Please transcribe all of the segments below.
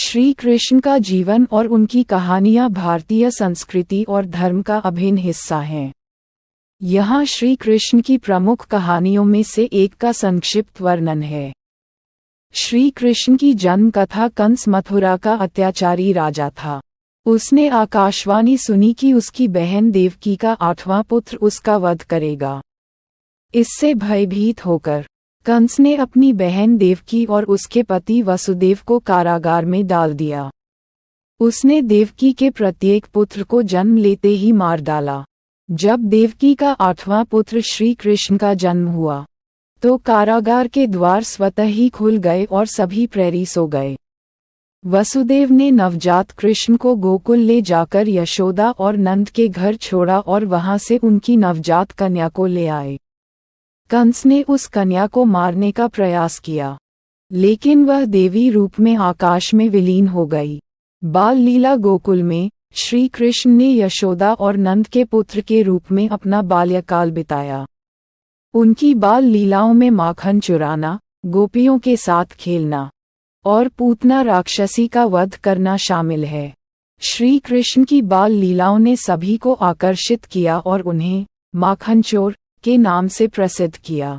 श्री कृष्ण का जीवन और उनकी कहानियाँ भारतीय संस्कृति और धर्म का अभिन्न हिस्सा हैं। यहाँ श्री कृष्ण की प्रमुख कहानियों में से एक का संक्षिप्त वर्णन है। श्री कृष्ण की जन्म कथा। कंस मथुरा का अत्याचारी राजा था। उसने आकाशवाणी सुनी कि उसकी बहन देवकी का 8वां पुत्र उसका वध करेगा। इससे भयभीत होकर कंस ने अपनी बहन देवकी और उसके पति वसुदेव को कारागार में डाल दिया। उसने देवकी के प्रत्येक पुत्र को जन्म लेते ही मार डाला। जब देवकी का 8वां पुत्र श्री कृष्ण का जन्म हुआ तो कारागार के द्वार स्वतः ही खुल गए और सभी प्रहरी सो गए। वसुदेव ने नवजात कृष्ण को गोकुल ले जाकर यशोदा और नंद के घर छोड़ा और वहां से उनकी नवजात कन्या को ले आए। कंस ने उस कन्या को मारने का प्रयास किया, लेकिन वह देवी रूप में आकाश में विलीन हो गई। बाल लीला। गोकुल में श्री कृष्ण ने यशोदा और नंद के पुत्र के रूप में अपना बाल्यकाल बिताया। उनकी बाल लीलाओं में माखन चुराना, गोपियों के साथ खेलना और पूतना राक्षसी का वध करना शामिल है। श्री कृष्ण की बाल लीलाओं ने सभी को आकर्षित किया और उन्हें माखन चोर के नाम से प्रसिद्ध किया।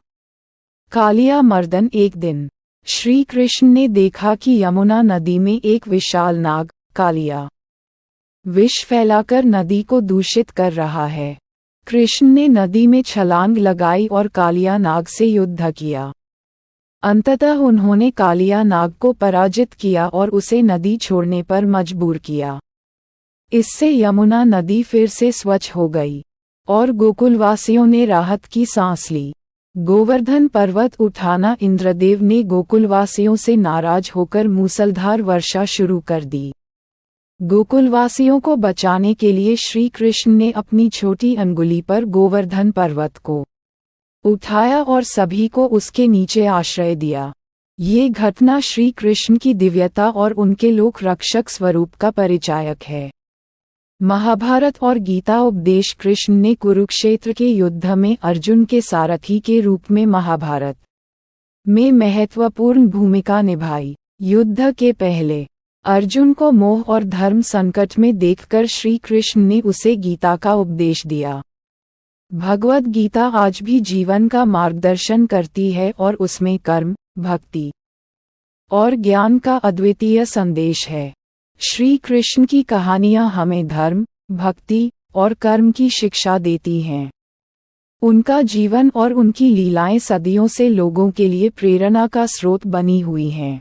कालिया मर्दन। एक दिन श्री कृष्ण ने देखा कि यमुना नदी में एक विशाल नाग कालिया विष फैलाकर नदी को दूषित कर रहा है। कृष्ण ने नदी में छलांग लगाई और कालिया नाग से युद्ध किया। अंततः उन्होंने कालिया नाग को पराजित किया और उसे नदी छोड़ने पर मजबूर किया। इससे यमुना नदी फिर से स्वच्छ हो गई और गोकुलवासियों ने राहत की सांस ली। गोवर्धन पर्वत उठाना। इंद्रदेव ने गोकुलवासियों से नाराज होकर मूसलधार वर्षा शुरू कर दी। गोकुलवासियों को बचाने के लिए श्री कृष्ण ने अपनी छोटी अंगुली पर गोवर्धन पर्वत को उठाया और सभी को उसके नीचे आश्रय दिया। ये घटना श्री कृष्ण की दिव्यता और उनके लोक रक्षक स्वरूप का परिचायक है। महाभारत और गीता उपदेश। कृष्ण ने कुरुक्षेत्र के युद्ध में अर्जुन के सारथी के रूप में महाभारत में महत्वपूर्ण भूमिका निभाई। युद्ध के पहले अर्जुन को मोह और धर्म संकट में देखकर श्री कृष्ण ने उसे गीता का उपदेश दिया। भगवद गीता आज भी जीवन का मार्गदर्शन करती है और उसमें कर्म, भक्ति और ज्ञान का अद्वितीय संदेश है। श्री कृष्ण की कहानियाँ हमें धर्म, भक्ति और कर्म की शिक्षा देती हैं। उनका जीवन और उनकी लीलाएं सदियों से लोगों के लिए प्रेरणा का स्रोत बनी हुई हैं।